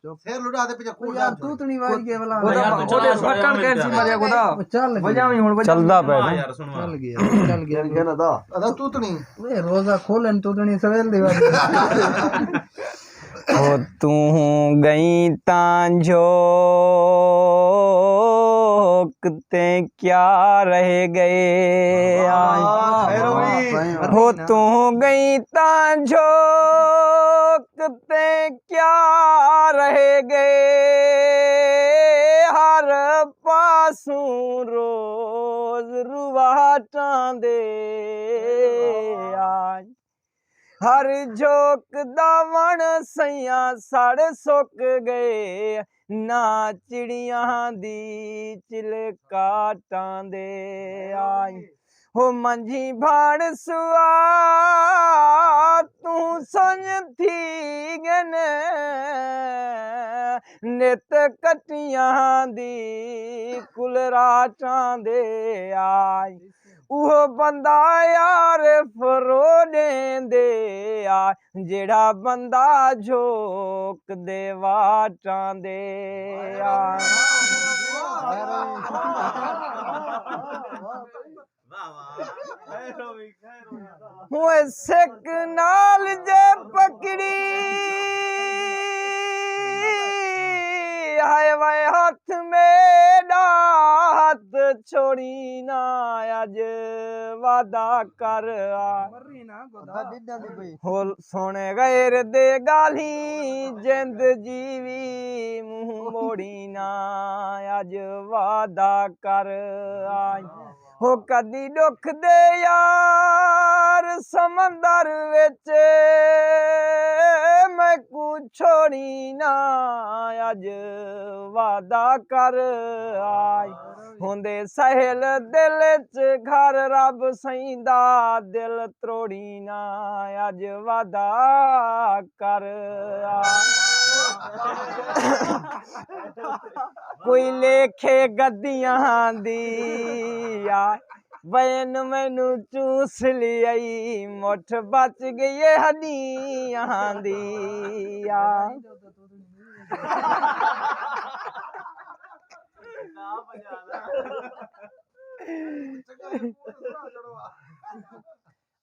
शेर लुटा दे पीछे कूद यार तू तो नहीं वाज के वाला ओदे फटन कैसी मरिया खुदा चल बजावी हुन चलदा पे यार सुनवा चल गया ना दा अदा तू तो नहीं वे रोजा खोलन तू तो नहीं सवेल दी बात हो तू गई तांझो ते क्या रह गए हो तू गई तांझो ते क्या रह गए हर पासों रोज रुवाटां दे आज हर झोक दावण सैया सड़ सुक गए ना चिड़ियां दी चिलकाटां दे आई हो मंझी भाड़ सुआ तू सुन थी गन नित कटियां दी कुलराटां दे आई वो बंदा यार फरोने दे आ जेड़ा बंदा झोक दे वाटां दे आ हुए सिक नाल जे पकड़ी हाय वाय हाथ मेरा हाथ छोड़ी ना अज वादा कर हो सोने गैर दे गाली जिंद जीवी मुंह मोड़ी ना अज वादा कर आई हो कदी दुख दे यार समंदर विच मैं कू छोड़ी ना अज वादा कर आई होंदे सहेल दिल च घर रब सईंदा दिल त्रोड़ी ना अज वादा कर कोई लेखे गद्दियां दी बहन मैनू चूस लियाई मुठ बच गई हड्डियां दी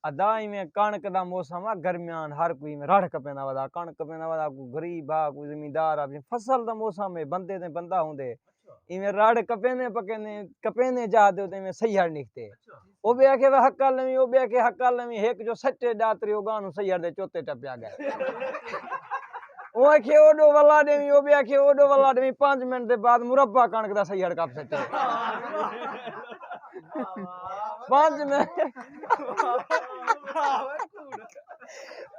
अदा में कणक दा मौसम आ गर्मियान हर कोई में रड़ कपेंदा वदा कणक पेंदा वदा कोई गरीब आ कोई जमींदार आ फसल दा मौसम है बंदे ते बंदा होंदे इवें रड़ कपेंदे जा दे ते में सैयार निकते ओ बे आखे हक्का लवी ओ बे आखे हक्का लवी एक जो सट्टे दातरी ओ गानु सैयार दे चोते टप्या गए ओ आखे ओडो वला देवी ओ बे आखे ओडो वला देवी 5 मिनट दे बाद मुरब्बा कणक दा सैयार कप सट्टे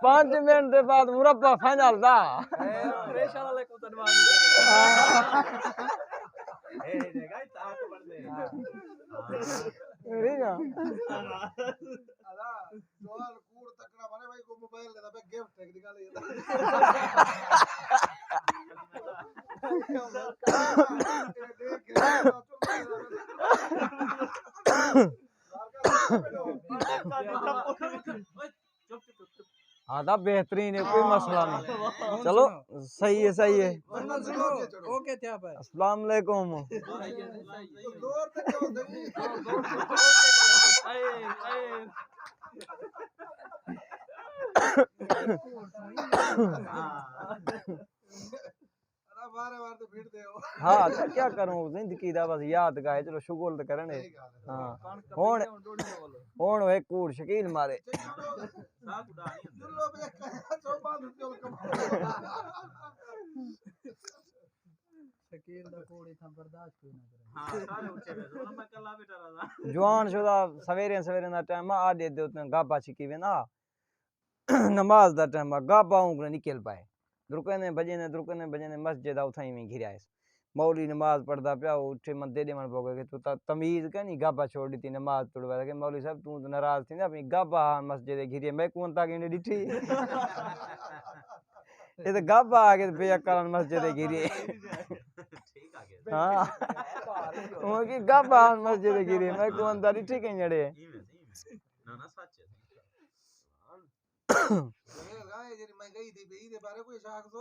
5 मिनट के बाद मुरब्बा फाइनल दा प्रेशर वाले को तनवा ए देगा ताक बढ़ दे ठीक है अला जोर कूड़ तकड़ा माने भाई को मोबाइल दे दे गिफ्ट एक निकाल ये आधा बेहतरीन है कोई मसला नहीं चलो सही है ओके क्या भाई अस्सलाम वालेकुम हाँ तो क्या करूं जिंदगी दा बस याद गाए चलो शुगल तो करने हाँ हुन एक कूड़ शकील मारे शकील दा कोड़ इतना बर्दाश्त क्यों ना करे हां सारे ऊंचे पे मैं कल्ला बैठा रहा जवान शुदा सवेरे सवेरे दा टाइम आ दे दे गाबा छिकी वे ना नमाज दा टाइम गाबा उंगले निकल पाए दुरकने बजने मस्जिद उठाई में घिराए मौली नमाज पढ़दा पिया उठे मन दे मन पोगे कि तू तमीज के नहीं गाबा छोड़ दी नमाज तुड़वा के मौली साहब तू तो नाराज थी ना अपनी गाबा मस्जिद घिरे मैं कौन ता के डिठी ये तो गाबा आगे पे अकल मस्जिद घिरे ठीक आ गया हां वो की गाबा मस्जिद घिरे मैं कौन ता डिठी के जड़े ना ना सच है मैं गई थी बे बारे कोई शाख तो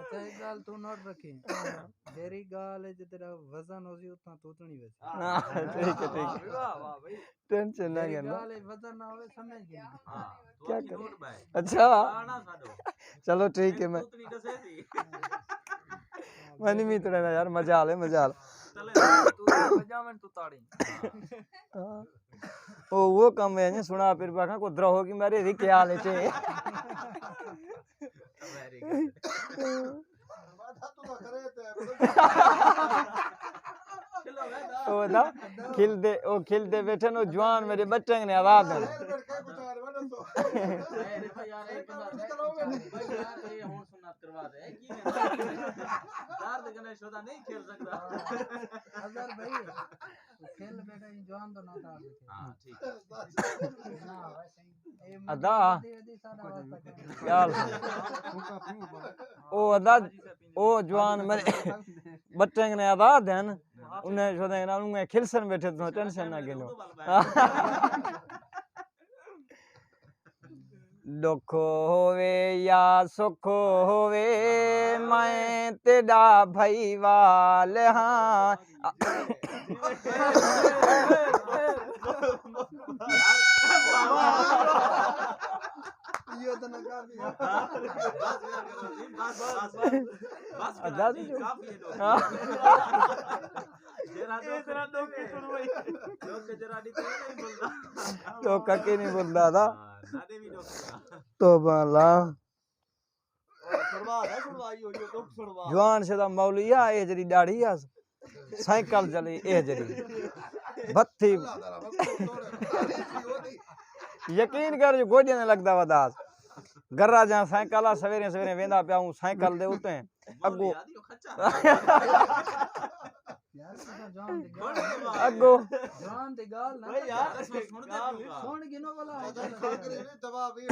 अच्छा एक गाल तू नोट रखी तेरी गाल है तेरा वजन होसी उतना तूतनी वैसे हाँ, ठीक है वाह वाह भाई टेंशन ना तेरी करना गाल है वजन ना होवे समझ गए क्या कर अच्छा साडो चलो ठीक है मैं तूतनी दसे थी मैंने भी ना यार मजा ले चले तू बजावन तू ताड़ी हाँ। वो कम है ने सुना फिर बाका को द्रोह की मेरे री क्या हाल है वेरी गुड बाधा तू तो करे थे चलो वेदा ओ ना खिल दे बैठे नो जवान मेरे बच्चे ने आवाज है बैठ के कुछ और बना तो अरे भाई यार एक बात भाई यार ये होन सुन्नत करवा दे की दर्द गणेश होता नहीं खेल सकता अगर भाई खेल बेटा इन जवान तो ना था हां ठीक ना वैसे ही अदा यदि सादा वास्ता कर यार ओ अदा ओ जवान मेरे बच्चे ने आवाज है उन्हें जो देना उन्हें खिलसन बैठे तो टेंशन ना गेलो दुख होवे या सुख होवे मैं तेरा भाई वाल हाँ ये तो ना कर दिया बस दादी जो काफी है जरा दो के सुन भाई लोग के जरा दी नहीं बोलता तो कके नहीं बोलता था नादे भी डॉक्टर तो बाला सुनवा यो तो सुनवा जवान से दा मौलिया ए जरी दाढ़ी आ साइकिल चली ए जरी बत्ती यकीन कर जो गोडिया ने लगदा वदास गर्रा जा साइकिल आ सवेरे सवेरे वेंदा पिया हूं साइकिल दे उते अगो यार तो जवान दे गाल अगो जवान दे गाल ना भाई यार सुन दे सुन गिनो वाला जवाब ये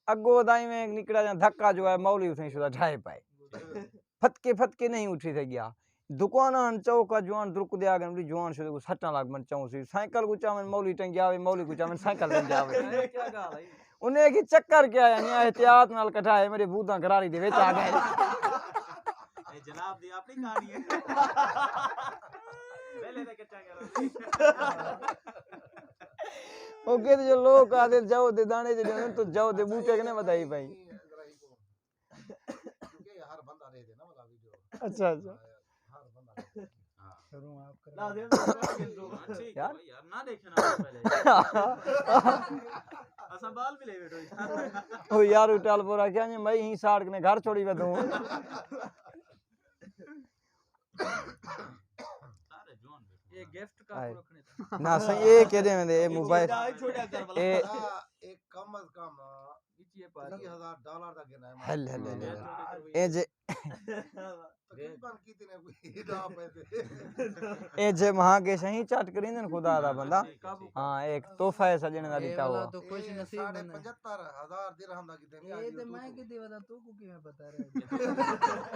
अगो दाई में निकड़ा जा धक्का जो है मौली उसे शुदा ढाई पाए फटके नहीं उठी थे गया दुकान चौका जवान दुरुक दे आगे बड़ी जवान शुदा को 60 लाख मन चाऊ सी साइकिल को चावन मौली टंग आवे मौली को चावन साइकिल टंग आवे क्या गाल है उन्हें की चक्कर क्या है न्याय एहतियात नाल कटाए मेरे बूदा घरारी दे विच आ गए ए जनाब दी अपनी कहानी है पहले तक चंगा ओ कहते जो लोग आदे जाओ दे दाने जे तो जाओ दे बूटे के ने बताई भाई क्योंकि हर बंदा रह दे ना वाला वीडियो अच्छा अच्छा हर बंदा शुरू आप कर ला दे ठीक यार। है यार ना देखना पहले असा बाल भी ले बैठो ओ यार उटाल पोरा क्या ने मैं ही साड़ के ने घर छोड़ी बदूं सारे जवान बैठो ये गिफ्ट का आए। रखने था ना सही ये कह दे में ये मोबाइल ए एक कम से कम ये पार $30,000 तक गिना है हल ए जे तकरीबन कितने कोई ना पैसे ए जे वहां के सही चट करी ने खुदा दा बंदा हां एक तोहफा है सजने दा ये दिता वाला हुआ तो कुछ नसीब बना 75,000 दिरहम दा कितने ये तो मैं की देवदा तू को किਵੇਂ पता रहे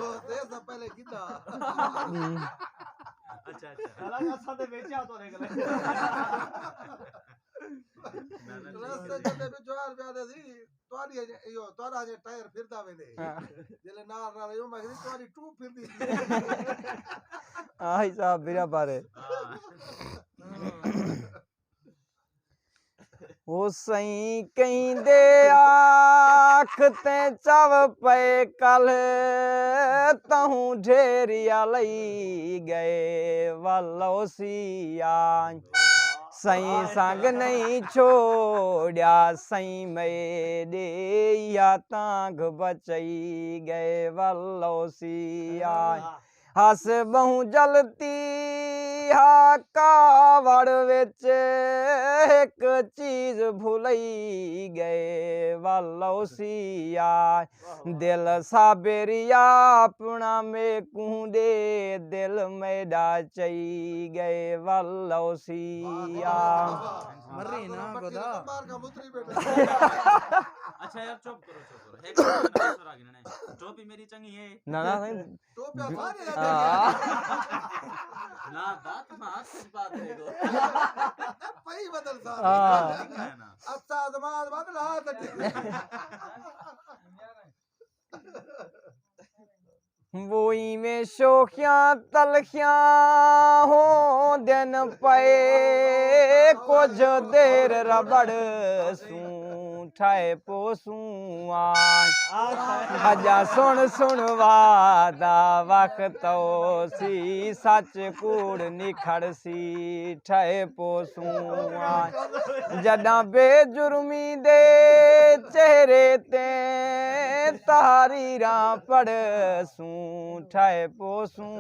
वो दे से पहले कितना अच्छा अच्छा अलग असा दे बेचा तो रे गले रस्ते जदे भी जोर प्यादे सी तोरी यो तोरा जे टायर फिरदा वेंदे जेले नाल यो मगरी तोरी टू फिरदी आई साहब बिरा पारे वो सही कहीं दे आख ते चव पे कल तहूं ढेरिया लई गए वलोसिया सही संग नहीं छोड़ा सही मेरे या तांग बचई गए वलोसिया हस बहु जलती हा कावड़ विच एक चीज भुलई गए वलोसिया दिल साबेरिया अपना में कूदे दिल मेरा चई गए वलोसिया मर्री ना गोदा बार का मुतरी बेटा अच्छा यार चुप करो एक दूसरा आगे ना टोपी मेरी चंगी है ना ना नहीं तो पे सारे हाँ। ना दांत में हाथ से बात देखो पई बदल सा हाँ। है ना अच्छा दमाद बदल हाथ वोई में शोखियां तलखियां हो दिन पे कुछ देर रबड़ सूं ठाए पोसूं अजा सुन सुन वादा वक्त सी सच कूड़ निखड़ सी ठाए पोसूं जडा बेजुर्मी दे चेहरे ते तारीरा पड़ सूं ठाए पोसूं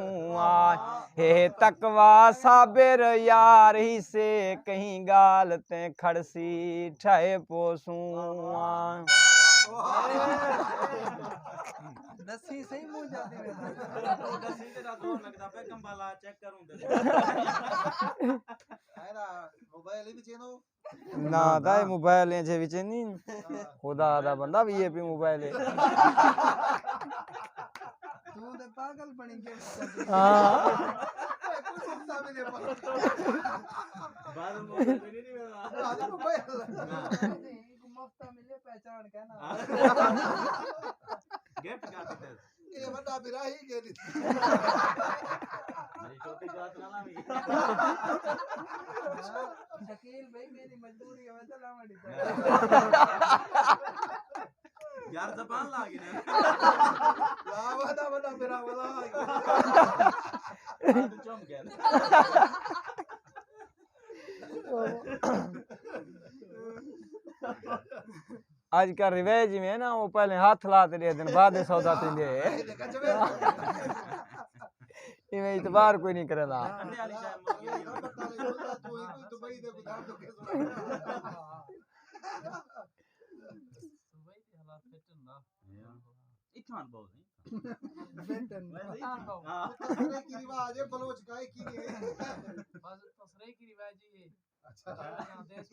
हे तकवा साबिर यार ही से कहीं गाल ते खड़सी ठाए पोसूं दसी सही मुंह जाती है दसी तेरा जोर लगदा पे कंबाला चेक करूं ते आयरा मोबाइल ही चेनो ना दाए मोबाइल जे विच नहीं खुदा दा बंदा वीआईपी मोबाइल है तू तो पागल बनी के हां कुछ सुनता भी नहीं पड़ा बाद में मोबाइल नहीं मिलना आधा मोबाइल मुफ्त मिले पहचान के ना गिफ्ट क्या देते ये बड़ा बिराही के लिए मेरी छोटी बात ना लावी शकील भाई मेरी मजबूरी है तो लावड़ी यार जबान लागी ना ला बड़ा बड़ा बिरा वाला तू चम गया आज का रिवाज में है ना वो पहले हाथ लाते दे दिन बाद सौदा देंगे इमे इतबार कोई नहीं करेला अंडे वाली चाय मुर्गी नहीं तू ही कोई दुबई दे बुधा तो कैसे दुबई के हालात फिटन ना इथान बहुत नहीं बेटन हां तसरे की रिवाज है बलोच का है की है बस तसरे की रिवाज ही है अच्छा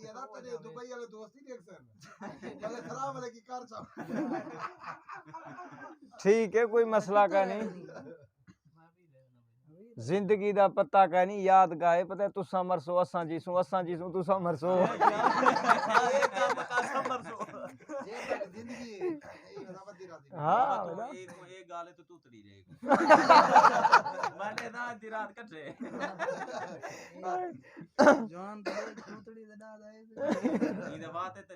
ये ना तेरे दुबई वाले दोस्ती देख सन पहले खराब वाले की कार चाप ठीक है कोई मसला का नहीं मैं भी रहना जिंदगी दा पता का नहीं याद का है पता है तुसा मरसो असां जीसू तुसा मरसो ये काम का संबर सो ये तक जिंदगी है ये बराबर दी रात हां तो एक गाले तो तूतड़ी रहेगी मैंने ना दी रात कटे जवान तो टूटड़ी दे डाल आए इने बात है ते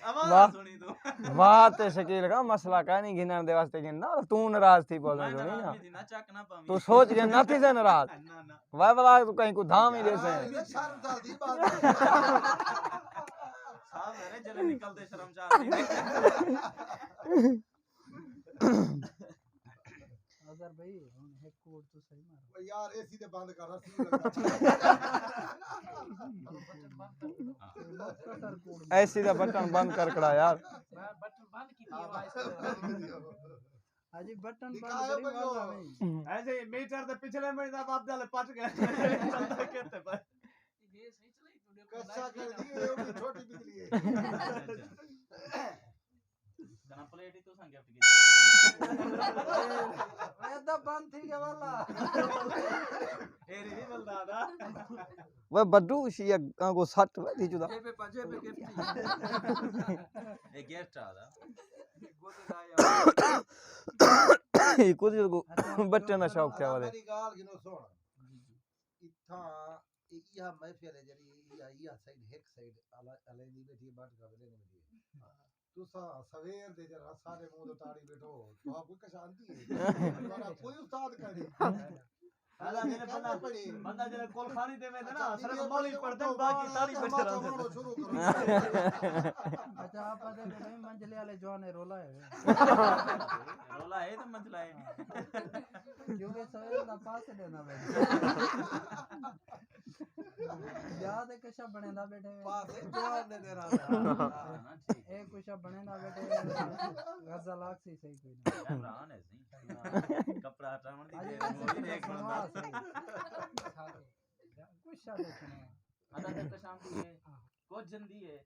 वाह। आवाज सुनी तू बात है शकील का मसला का नहीं गिनन दे वास्ते गिनना तू नाराज थी बोल मैं सुनी ना ना चक ना पावी तू सोच के ना थी से नाराज ना ना वाह वाह तू कहीं को धाम ही दे से ये शर्म था दी बात साहब मेरे जले निकलते शर्मचार अगर भाई हम एक कोड तो सही मारो यार एसी दे बंद कर रहा ऐसी दा बटन बंद कर कड़ा यार बटन बंद की थी आवाज अजी बटन बंद दिखाओ करी भाइयों। वाला नहीं ऐसे मीटर दे पिछले महीना बाप डाले पट गए चलते कहते पर ये सही चलाई वीडियो कच्चा कर दिए वो भी छोटी बिजली है जना प्लेट ही तो संग गिफ्ट की वेदा बंद थी के वाला एरी नहीं मिलदा दा वे बड्डू शिया को सट दी जुदा जे पे गिफ्ट ए गिफ्ट आदा गोद दाया कुछ बच्चे ना शौक क्या वाले मेरी गाल गिनो सुन इत्था इया महफिल है जरी इया साइड एक साइड अले दी बैठी बाट का वेले ने बैठी तुसा सवेर दे जरा सारे मुंह तो ताड़ी बैठो तो आपको का शांति है तुम्हारा कोई उस्ताद करे आला मेरे करना पड़ी बंदा जरा कॉल खानी देवे ना अच्छा, सिर्फ वीडियो मौली बंद पढ़ते करो, बाकी ताली बात बैठे रहते बोलो, शुरू करो अच्छा आप पता है भाई मंजले वाले जवान है रोला है रोला है तो मंजला है क्योंकि सवेर ना पास देना भाई याद है कशा बने ना बैठे पास है जवान ने दे रहा एक कुछ बने ना बैठे गजल लाख से सही कोई ना इमरान है सही कपड़ा हटावन दी मोली देख बंदा कुछ शादी सुनो अदा तक शांति है कुछ जंदी है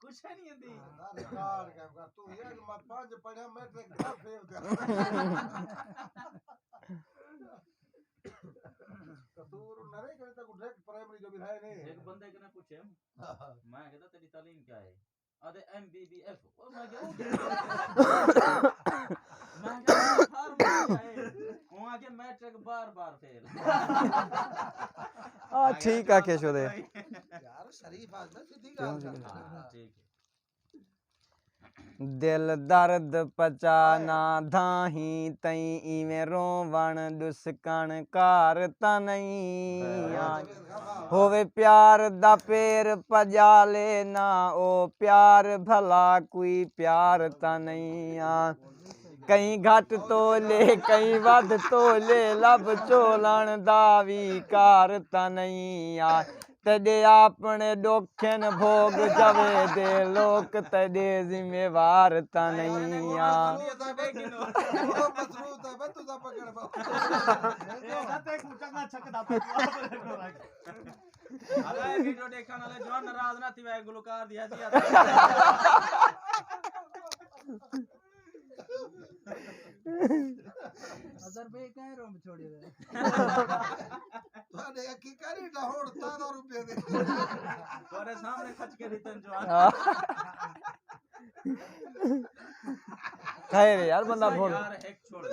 कुछ है नहीं जंदी रिकॉर्ड कर तू ये मैं पांच पढ़ा मैट्रिक का फेल कर कसूर नरे करे तक डायरेक्ट प्राइमरी जो भी है ने एक बंदे के ना पूछे मैं कहता तेरी तालीम क्या है आदे MBBF ओ मैं क्या मैं क्या हर बार है वो आगे मैट्रिक बार फेल ठीक है केशो दे यार शरीफ आदमी सीधी गल करता ठीक है दिल दर्द पचाना धाही तई इवें रोवण दुसकण कार ता नहीं होवे प्यार दा पेर पजाले ना ओ प्यार भला कोई प्यार ता नहीं कहीं घट तोले कहीं वध तोले लब चोलण दा वी कार ता नहीं तॾे आपने डोखन भोग जवे दे लोक तॾे जिम्मेवार ता नहीं मसरूत है बस तुझा पकड़ पा अरे वीडियो देखने वाले जवान नाराज ना थी वे गुलकार दिया जी अदर बे कहीं रोम छोड़ी दे तुहाडे की करी ढोड़ 100 रुपए दे तुम्हारे सामने खच के रिटर्न जवान खैर यार बंदा बोल यार एक छोड़ दे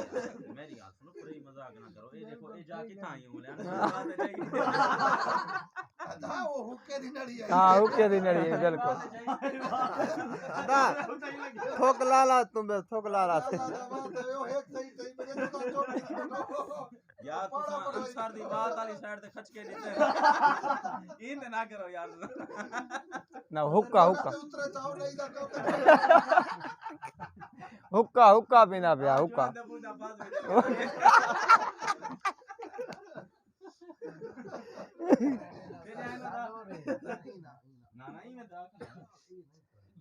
मेरी बात सुनो पूरी मजाक ना करो ये देखो ये जाके था ही बोले हाँ वो हुक्के दी नड़ी है हाँ हुक्के दी नड़ी है बिल्कुल थोक लाला तुम थोक लाला वो एक सही सही बजे तो चोटी यार तुम अंसार दी बात वाली साइड ते खच के देते इन ना करो यार ना हुक्का हुक्का उतरे चाव नहीं दा हुक्का हुक्का पीना पिया हुक्का ना नहीं मैं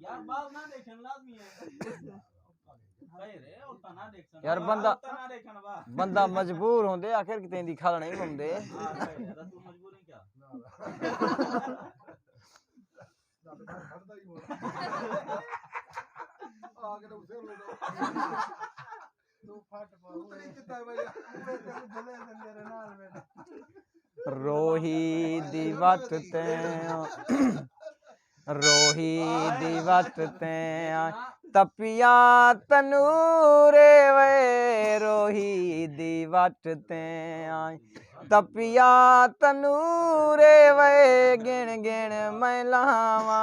यार बाल ना देखन लाजमी है यार बंदा मजबूर होंदे आखिर किते दी खाला नहीं होंदे तू मजबूर है क्या आगे तो उसे लो तू फट पाऊ नहीं कितना भैया भले मेरे नाल में रोही दी वत ते रोही दी वत ते तपिया तनूरे वे रोही दी वट ते तपिया तनूरे वे गिण गिण महिलावा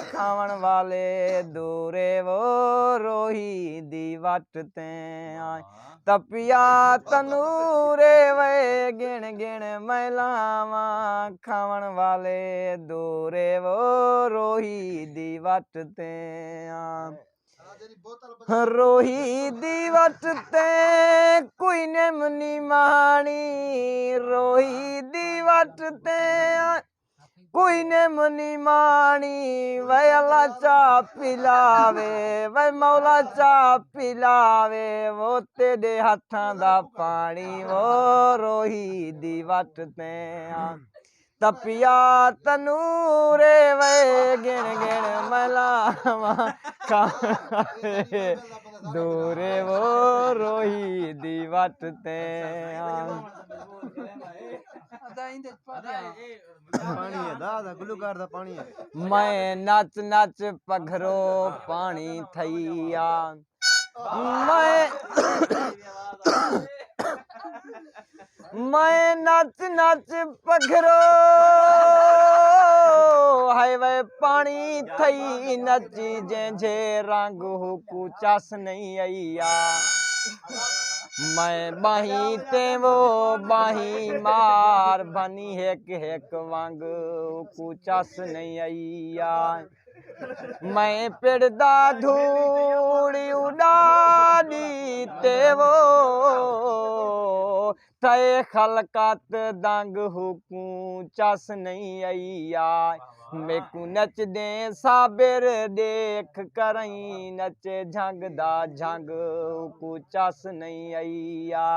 खावन वाले दूरे वो रोही दी वट ते तपिया तनूरे वे गिण गिण महिलावा खावन वाले दूरे वो रोही दी वट ते रोही दी वट ते कोई ने मनी मानी रोही दी वट ते कोई ने मनी मानी वे अल्लाह चा पिलावे वे मौला चा पिलावे वो तेरे हत्थां दा पानी वो रोही दी वट ते तपिया तनूरे वे गिण गिण मलावा दूरे वो रोही दी वट ते पानी है दादा गुलूकार दा पानी है मैं नच नच पघरो पानी थैया मैं नच नच पघरो हाय वे पानी थई नची जंहिंजे रंग हुकू चस नहीं आईया मैं बाही ते वो बाही मार बनी हेक हेक वांग हुकू चस नहीं आईया मैं पिड़दा धूड़ी उड़ानी ते वो थे खलकत दंग हुकू चस नहीं आईया मेकू नच दे साबिर देख करई नचे झंग दा झंग हुकू चस नहीं आईया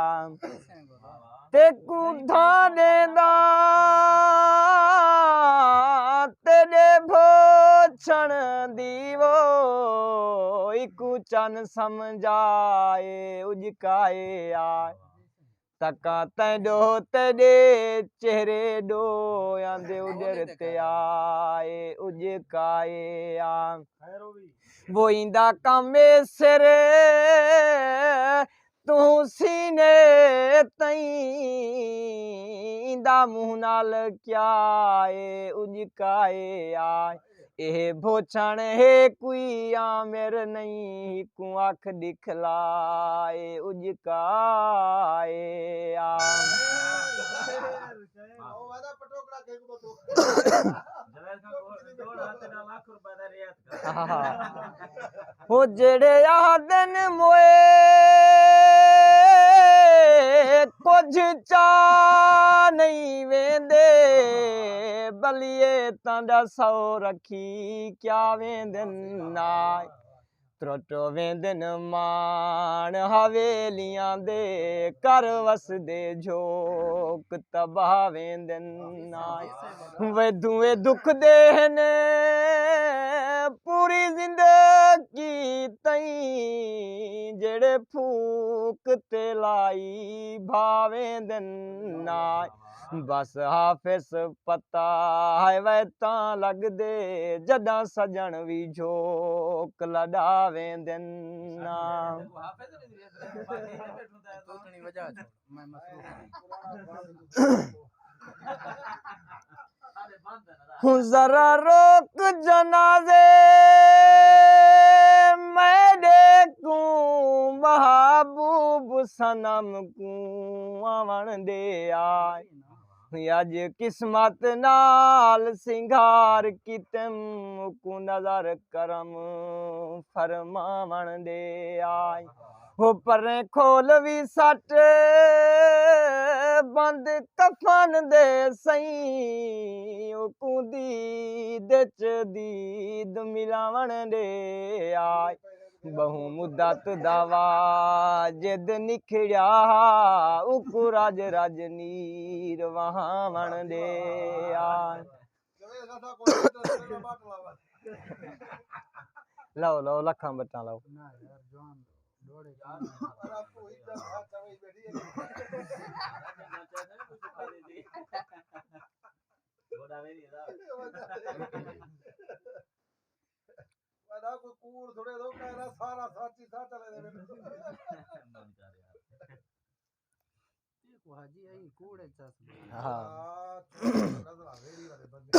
ते कुधा देंदा तेरे भोछण दीवो इकू चन समझाए उजकाए आए तका तैडो तेडे चेहरे डो आंदे उजर ते आए उजकाए आ वो इंदा कामे सिरे तू सीने तई इंदा मुंह नाल क्या ए उजकाए आ ਇਹ ਭੋਛਣ ਹੈ ਕੋਈ ਆਮਰ ਨਹੀਂ ਕੂ ਅੱਖ ਦਿਖਲਾਏ ਉਜਕਾਏ ਆ ਉਹ ਵਾਦਾ ਪਟੋਕੜਾ ਕੇ ਕੋ ਤੂੰ जवेद का जोड़ हाथ ना लाख रुपए दा रियात कर ਉਹ ਜਿਹੜੇ ਆ ਦਿਨ ਮੋਏ ਕੁਝ ਚਾ ਨਹੀਂ ਵੇਂਦੇ ਬਲੀਏ ਤਾਂ ਦਾ ਸੌ ਰੱਖੀ ਕਿਆ ਵੇਂਦਨ ਨਾ ਤਰਟੋ ਵੇਂਦਨ ਮਾਣ ਹਵੇਲੀਆਂ ਦੇ ਘਰ ਵਸਦੇ ਝੋਕ ਤਬਾਹ ਵੇਂਦਨ ਨਾ ਵੇ ਦੂਏ ਦੁੱਖ ਦੇ ਨੇ ਪੂਰੀ ਜ਼ਿੰਦਗੀ ਤਈ ਜਿਹੜੇ ਫੂਕ ਤੇ ਲਾਈ ਭਾਵੇਂਦਨ ਨਾ बस हाफिज पता है वै तां लगदे जदां सजण भी झोक लडावेंदन ना हाफिज ने बैठूं ता तू नहीं वजह छोड़ मैं मसरूफ सारे बंद है ना हूँ जरा रोक जनाजे मैं देखूं महबूब सनम को आवन दे आए अज किस्मत नाल सिंगार कितम को नजर करम फरमावन दे आए हो पर खोल भी सट बंद कफन दे सही को दीद च दीद मिलावन दे आए बहु मुद्दत दवा जिद निखड़िया उकु राज रजनीर वहावन दे आए ਜਵੇ ਸਾਡਾ ਕੋਈ ਤੇ ਬਾਟ ਲਾਵਾ लो लो लखा बच्चा लो ना यार जवान दौड़े यार ਅਰਾ ਕੋਈ ਤਾਂ ਖਾਤਾ ਹੋਈ ਬੈਠੀ ਹੈ जोड़ा मेरी दा ਵਾਦਾ ਕੋਈ ਕੂੜ ਥੋੜੇ ਦੋ ਕਹਿਣਾ ਸਾਰਾ ਸਾਚੀ ਸਾ ਚਲੇ ਦੇ को हाजी आई कूड़े चस हाँ ਨਜ਼ਰ ਆ ਵੇੜੀ ਵਾਲੇ ਬੰਦੇ